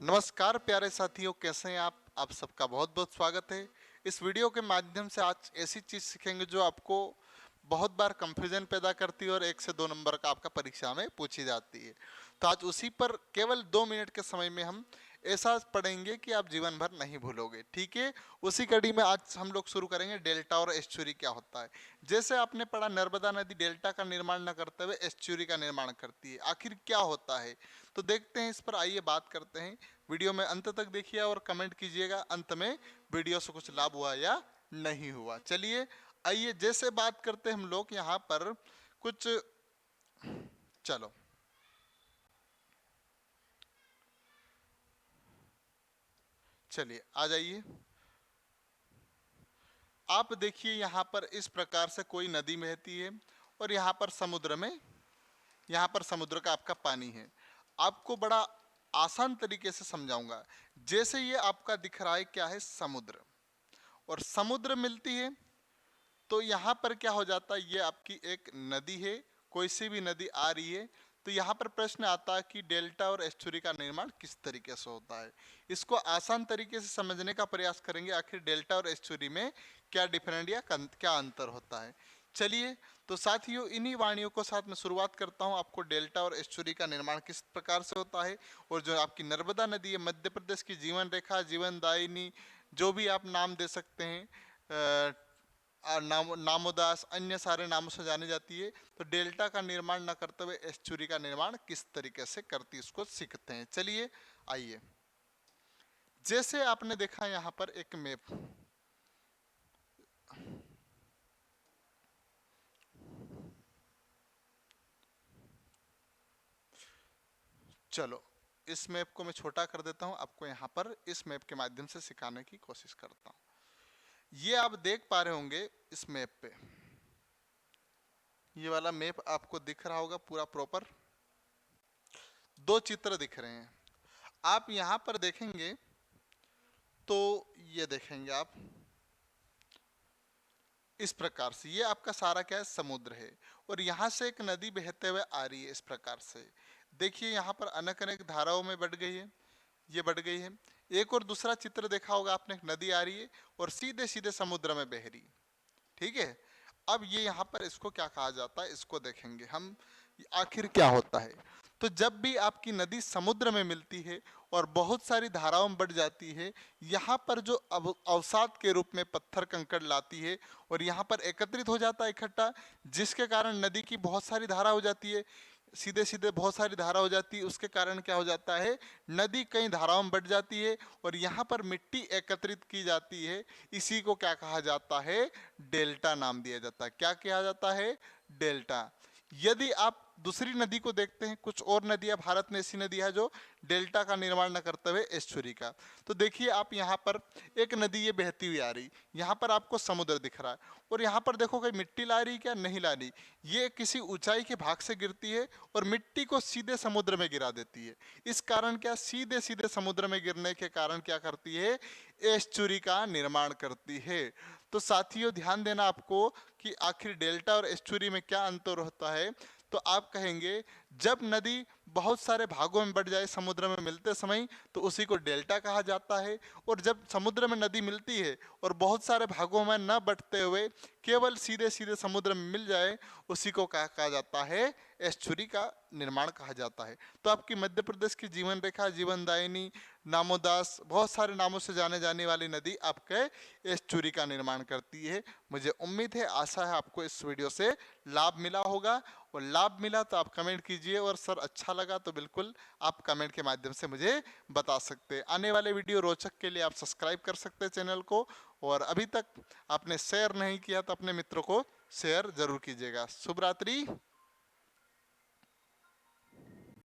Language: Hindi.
नमस्कार प्यारे साथियों, कैसे हैं आप सबका बहुत बहुत स्वागत है। इस वीडियो के माध्यम से आज ऐसी चीज़ सीखेंगे जो आपको बहुत बार कंफ्यूजन पैदा करती है और 1 से 2 नंबर का आपका परीक्षा में पूछी जाती है। तो आज उसी पर केवल 2 मिनट के समय में हम ऐसा पढ़ेंगे कि आप जीवन भर नहीं भूलोगे। ठीक है, उसी कड़ी में आज हम लोग शुरू करेंगे डेल्टा और एस्चुरी क्या होता है। जैसे आपने पढ़ा, नर्मदा नदी डेल्टा का निर्माण न करते हुए एस्चुरी का निर्माण करती है। आखिर क्या होता है, तो देखते हैं इस पर। आइए बात करते हैं। वीडियो में अंत तक देखिए और कमेंट कीजिएगा अंत में वीडियो से कुछ लाभ हुआ या नहीं हुआ। चलिए आइए, जैसे बात करते हैं हम लोग यहाँ पर कुछ, चलो चलिए आ जाइए। आप देखिए यहाँ पर इस प्रकार से कोई नदी बहती है और यहाँ पर समुद्र में, यहाँ पर समुद्र का आपका पानी है। आपको बड़ा आसान तरीके से समझाऊंगा। जैसे ये आपका दिख रहा है क्या है, समुद्र, और समुद्र मिलती है तो यहाँ पर क्या हो जाता है, ये आपकी एक नदी है, कोई सी भी नदी आ रही है। तो यहाँ पर प्रश्न आता है कि डेल्टा और एस्चुरी का निर्माण किस तरीके से होता है। इसको आसान तरीके से समझने का प्रयास करेंगे, आखिर डेल्टा और एस्चुरी में क्या डिफरेंट या क्या अंतर होता है। चलिए, तो साथियों इन्हीं वाणियों को साथ में शुरुआत करता हूँ। आपको डेल्टा और एस्चुरी का निर्माण किस प्रकार से होता है, और जो आपकी नर्मदा नदी है, मध्य प्रदेश की जीवन रेखा, जीवनदायिनी, जो भी आप नाम दे सकते हैं, नामोदास, अन्य सारे नामों से जानी जाती है। तो डेल्टा का निर्माण न करते हुए एस्चुरी का निर्माण किस तरीके से करती है, इसको सीखते हैं। चलिए आइए, जैसे आपने देखा यहाँ पर एक मैप, चलो इस मैप को मैं छोटा कर देता हूँ, आपको यहाँ पर इस मैप के माध्यम से सिखाने की कोशिश करता हूँ। ये आप देख पा रहे होंगे इस मैप पे, ये वाला मैप आपको दिख रहा होगा पूरा प्रॉपर। 2 चित्र दिख रहे हैं। आप यहाँ पर देखेंगे तो ये देखेंगे आप इस प्रकार से, ये आपका सारा क्या है, समुद्र है, और यहाँ से एक नदी बहते हुए आ रही है इस प्रकार से। देखिए यहाँ पर अनेक अनेक धाराओं में बढ़ गई है, ये बढ़ गई है। एक और दूसरा चित्र देखा होगा आपने, एक नदी आ रही है और सीधे सीधे समुद्र में बह रही। ठीक है, अब ये यहाँ पर इसको क्या कहा जाता है, इसको देखेंगे हम आखिर क्या होता है। तो जब भी आपकी नदी समुद्र में मिलती है और बहुत सारी धाराओं में बढ़ जाती है, यहाँ पर जो अवसाद के रूप में पत्थर कंकड़ लाती है और यहाँ पर एकत्रित हो जाता है इकट्ठा, जिसके कारण नदी की बहुत सारी धारा हो जाती है, सीधे सीधे बहुत सारी धारा हो जाती है। उसके कारण क्या हो जाता है, नदी कई धाराओं में बढ़ जाती है और यहाँ पर मिट्टी एकत्रित की जाती है। इसी को क्या कहा जाता है, डेल्टा नाम दिया जाता है। क्या कहा जाता है, डेल्टा। यदि आप दूसरी नदी को देखते हैं, कुछ और नदियां भारत में ऐसी नदी है जो डेल्टा का निर्माण न करते हुए एस्चुरी का, तो देखिए आप यहाँ पर एक नदी ये बहती हुई आ रही, यहाँ पर आपको समुद्र दिख रहा है, और यहाँ पर देखो कहीं मिट्टी ला रही क्या, नहीं ला रही। ये किसी ऊंचाई के भाग से गिरती है और मिट्टी को सीधे समुद्र में गिरा देती है। इस कारण क्या, सीधे सीधे समुद्र में गिरने के कारण क्या करती है, एस्चुरी का निर्माण करती है। तो साथियों ध्यान देना आपको कि आखिर डेल्टा और एस्चुरी में क्या अंतर होता है। तो आप कहेंगे जब नदी बहुत सारे भागों में बढ़ जाए समुद्र में मिलते समय, तो उसी को डेल्टा कहा जाता है। और जब समुद्र में नदी मिलती है और बहुत सारे भागों में न बढ़ते हुए केवल सीधे सीधे समुद्र में मिल जाए, उसी को कहा जाता है, एस्चुरी का निर्माण कहा जाता है। तो आपकी मध्य प्रदेश की जीवन रेखा, जीवनदायिनी, नामोदास, बहुत सारे नामों से जाने जाने वाली नदी आपके एस्चुरी का निर्माण करती है। मुझे उम्मीद है, आशा है आपको इस वीडियो से लाभ मिला होगा, और लाभ मिला तो आप कमेंट कीजिए, और सर अच्छा लगा तो बिल्कुल आप कमेंट के माध्यम से मुझे बता सकते हैं। आने वाले वीडियो रोचक के लिए आप सब्सक्राइब कर सकते हैं चैनल को, और अभी तक आपने शेयर नहीं किया तो अपने मित्रों को शेयर जरूर कीजिएगा। शुभ रात्रि।